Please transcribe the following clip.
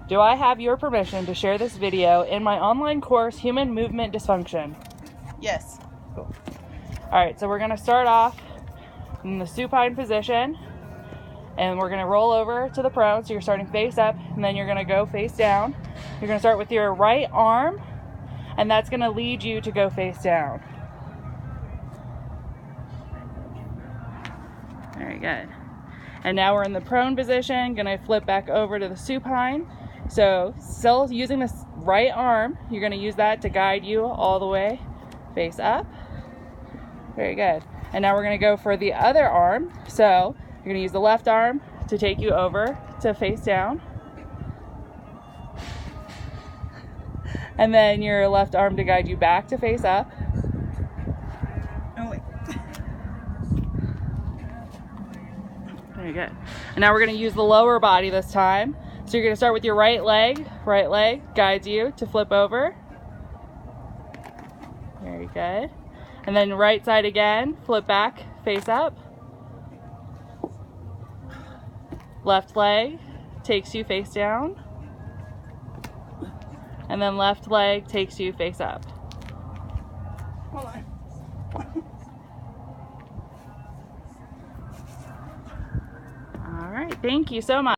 Do I have your permission to share this video in my online course, Human Movement Dysfunction? Yes. Cool. Alright, so we're going to start off in the supine position, and we're going to roll over to the prone. So you're starting face up, and then you're going to go face down. You're going to start with your right arm, and that's going to lead you to go face down. Very good. And now we're in the prone position, going to flip back over to the supine. So still using this right arm, you're going to use that to guide you all the way face up. Very good. And now we're going to go for the other arm. So you're going to use the left arm to take you over to face down. And then your left arm to guide you back to face up. Oh, wait. Very good. And now we're going to use the lower body this time. So you're going to start with your right leg. Right leg guides you to flip over. Very good. And then right side again, flip back, face up. Left leg takes you face down. And then left leg takes you face up. Hold on. All right, thank you so much.